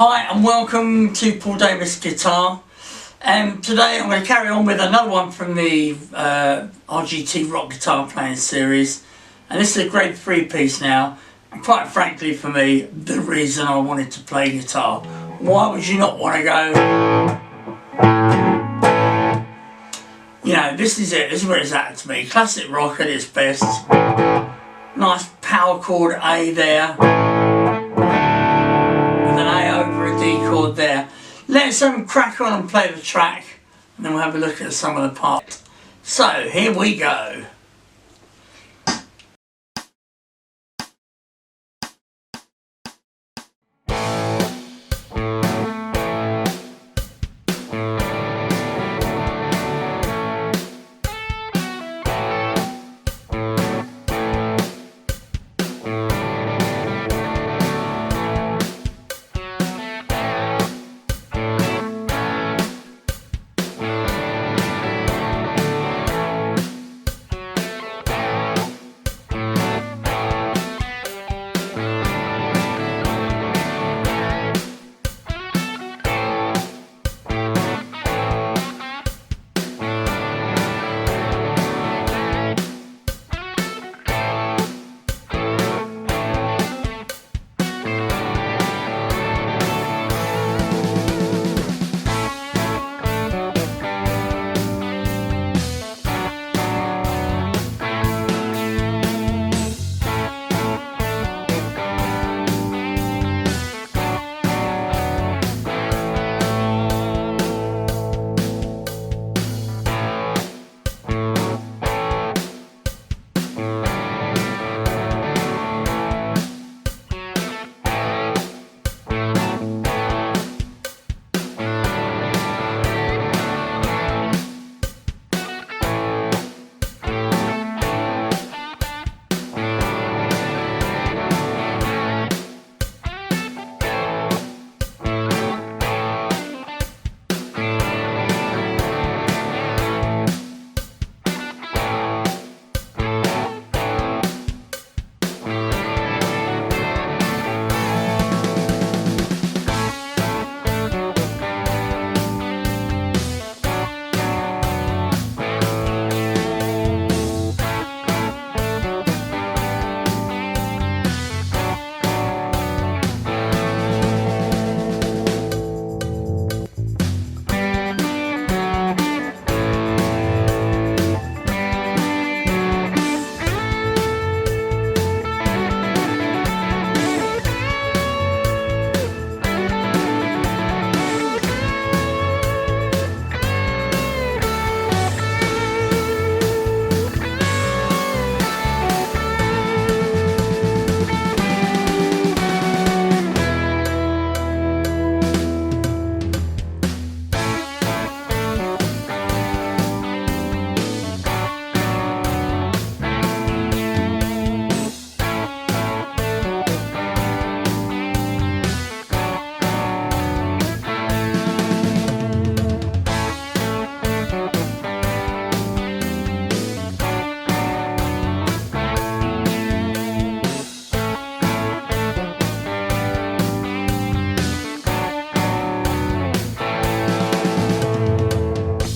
Hi and welcome to Paul Davis Guitar. Today I'm going to carry on with another one from the RGT Rock Guitar playing series, and this is a grade 3 piece now, and quite frankly for me the reason I wanted to play guitar. Why would you not want to go, you know, this is it, this is where it's at to me. Classic rock at its best. Nice power chord A there, with an A over a D chord there. Let's crack on and play the track, and then we'll have a look at some of the parts. So here we go.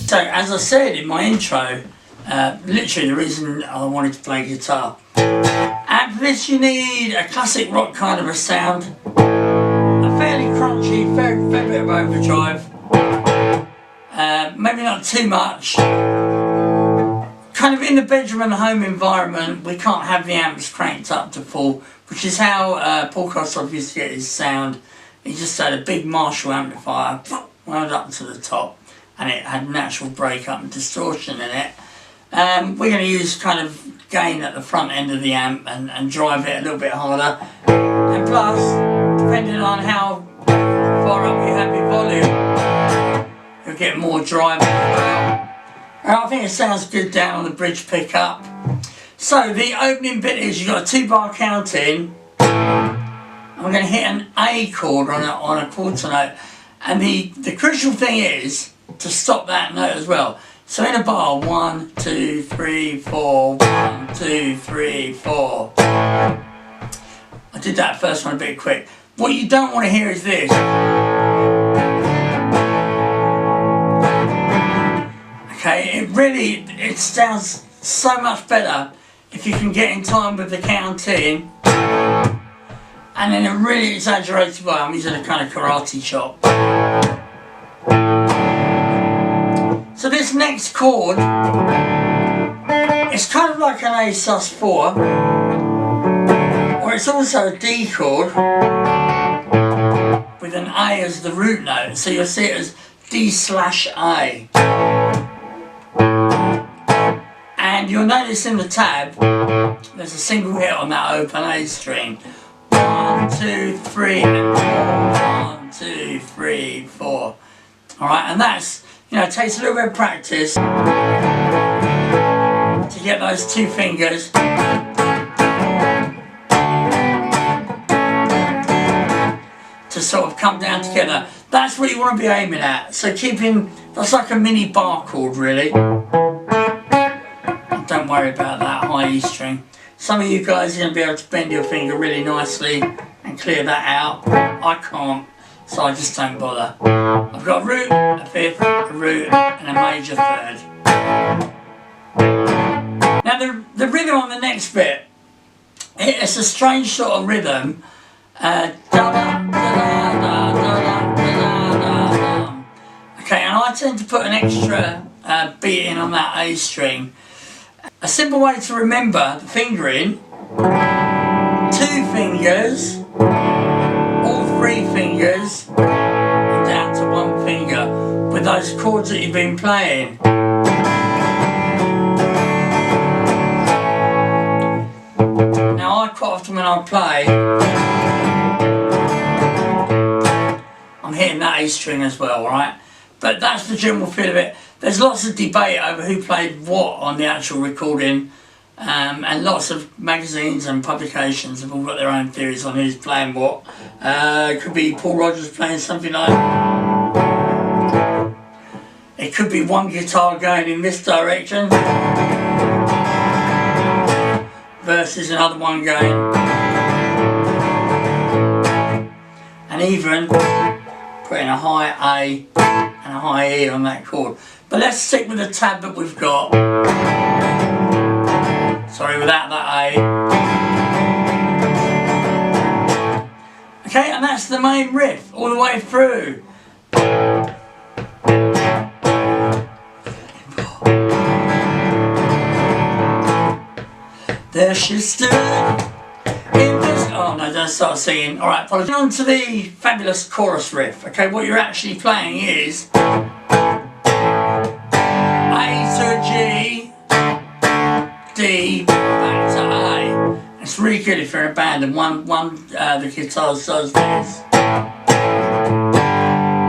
So, as I said in my intro, literally the reason I wanted to play guitar. And for this you need a classic rock kind of a sound, a fairly crunchy, fair bit of overdrive, maybe not too much. Kind of in the bedroom and home environment, we can't have the amps cranked up to full, which is how Paul Kossoff used to get his sound. He just had a big Marshall amplifier wound up to the top, and it had natural breakup and distortion in it. We're going to use kind of gain at the front end of the amp and drive it a little bit harder. And plus, depending on how far up you have your volume, you'll get more drive as well. I think it sounds good down on the bridge pickup. So the opening bit is you've got a 2-bar count in. I'm going to hit an A chord on a quarter note. And the crucial thing is to stop that note as well. So in a bar, 1, 2, 3, 4, 1, 2, 3, 4. I did that first one a bit quick. What you don't want to hear is this. Okay, it sounds so much better if you can get in time with the counting, and then a really exaggerated way. I'm using a kind of karate chop. So this next chord, it's kind of like an A sus4, or it's also a D chord with an A as the root note. So you'll see it as D/A. And you'll notice in the tab, there's a single hit on that open A string. 1, 2, 3, and 4. 1, 2, 3, 4. Alright, and that's, it takes a little bit of practice to get those two fingers to sort of come down together. That's what you want to be aiming at. So that's like a mini bar chord really. Don't worry about that high E string. Some of you guys are going to be able to bend your finger really nicely and clear that out. I can't, so I just don't bother. I've got a root, a fifth, a root, and a major third. Now the rhythm on the next bit, it's a strange sort of rhythm. Okay, and I tend to put an extra beat in on that A string. A simple way to remember the fingering: 2 fingers, all 3 fingers, and down to 1 finger with those chords that you've been playing. Now I quite often when I play, I'm hitting that A string as well, right? But that's the general feel of it. There's lots of debate over who played what on the actual recording, and lots of magazines and publications have all got their own theories on who's playing what. It could be Paul Rodgers playing something like... It could be one guitar going in this direction versus another one going... And even putting a high A and a high E on that chord. But let's stick with the tab that we've got. Sorry, without that A. Okay, and that's the main riff all the way through. There she stood in this... Oh no, don't start singing. Alright, apologies. On to the fabulous chorus riff. Okay, what you're actually playing is G, D, back to A. It's really good if you're in a band and the guitar does this.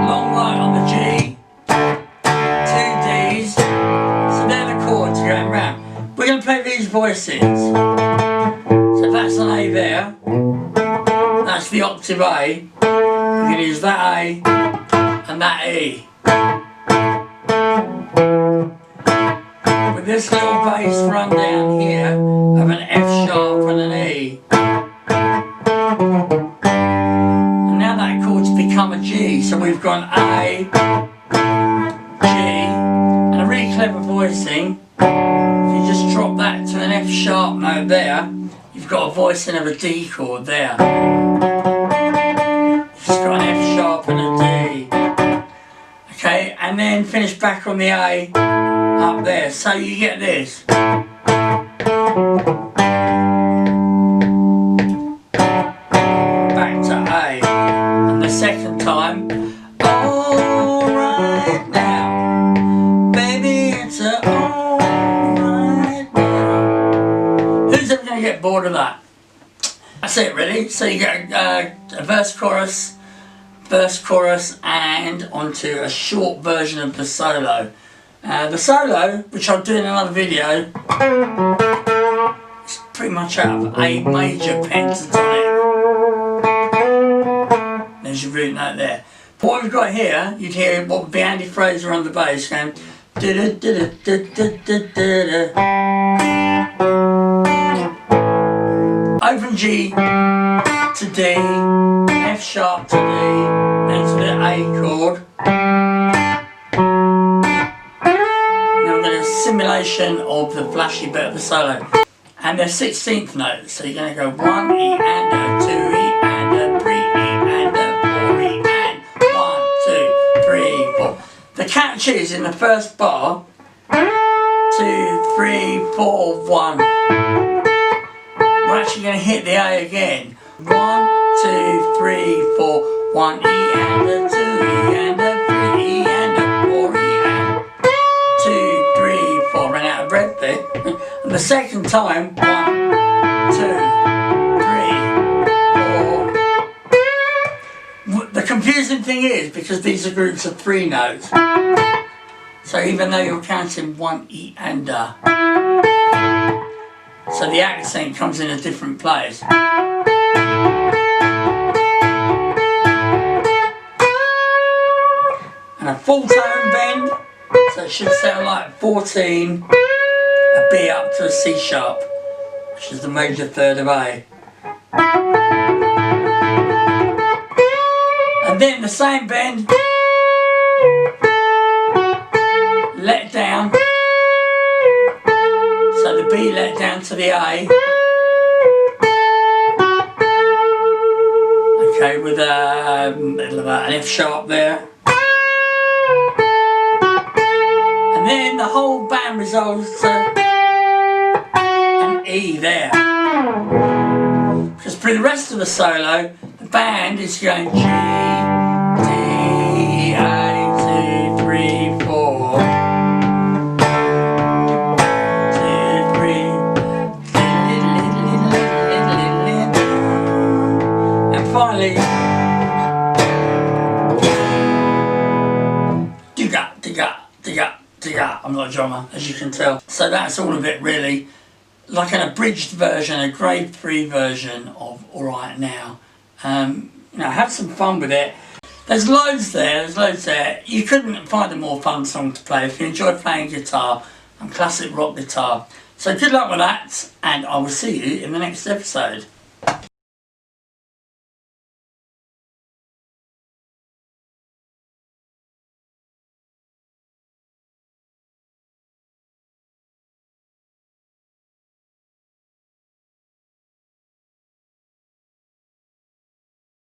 Long right on the G, 2 Ds, so they're the chords going round. We're going to play these voices. So that's an A there, that's the octave A. We can use that A and that E. With this little bass run down here of an F sharp and an E. And now that chord's become a G, so we've gone A, G, and a really clever voicing. If you just drop that to an F sharp note there, you've got a voicing of a D chord there. You've just got an F sharp and a D. Okay, and then finish back on the A up there, so you get this. Back to A, and the second time, alright now, baby, it's a alright now. Who's ever going to get bored of that? That's it really. So you get a verse, chorus, and onto a short version of the solo. The solo, which I'll do in another video, is pretty much out of A major pentatonic. There's your root note there. But what we've got here, you'd hear what would be Andy Fraser on the bass going open G, to D, F sharp to D, then to the A chord. Now we're going to simulation of the flashy bit of the solo. And they're 16th notes, so you're going to go 1 E and a 2 E and a 3 E and a 4 E and 1, 2, 3, 4. The catch is in the first bar, 2, 3, 4, 1. We're actually going to hit the A again. 1, 2, 3, 4, 1 E and a 2 E and a 3 E and a 4 E and 2, 3, 4. Ran out of breath there. And the second time, 1, 2, 3, 4. The confusing thing is, because these are groups of 3 notes, so even though you're counting 1 E and a, so the accent comes in a different place. And a full tone bend, so it should sound like 14, a B up to a C sharp, which is the major third of A. And then the same bend, let down, so the B let down to the A. Okay, with an F sharp there. And then the whole band resolves to an E there. Because for the rest of the solo, the band is going G, D, A, 2, 3, 4. 2, 3. And finally, I'm not a drummer, as you can tell. So that's all of it really. Like an abridged version, a grade 3 version of Alright Now. You know, have some fun with it. There's loads there. You couldn't find a more fun song to play if you enjoy playing guitar and classic rock guitar. So good luck with that, and I will see you in the next episode.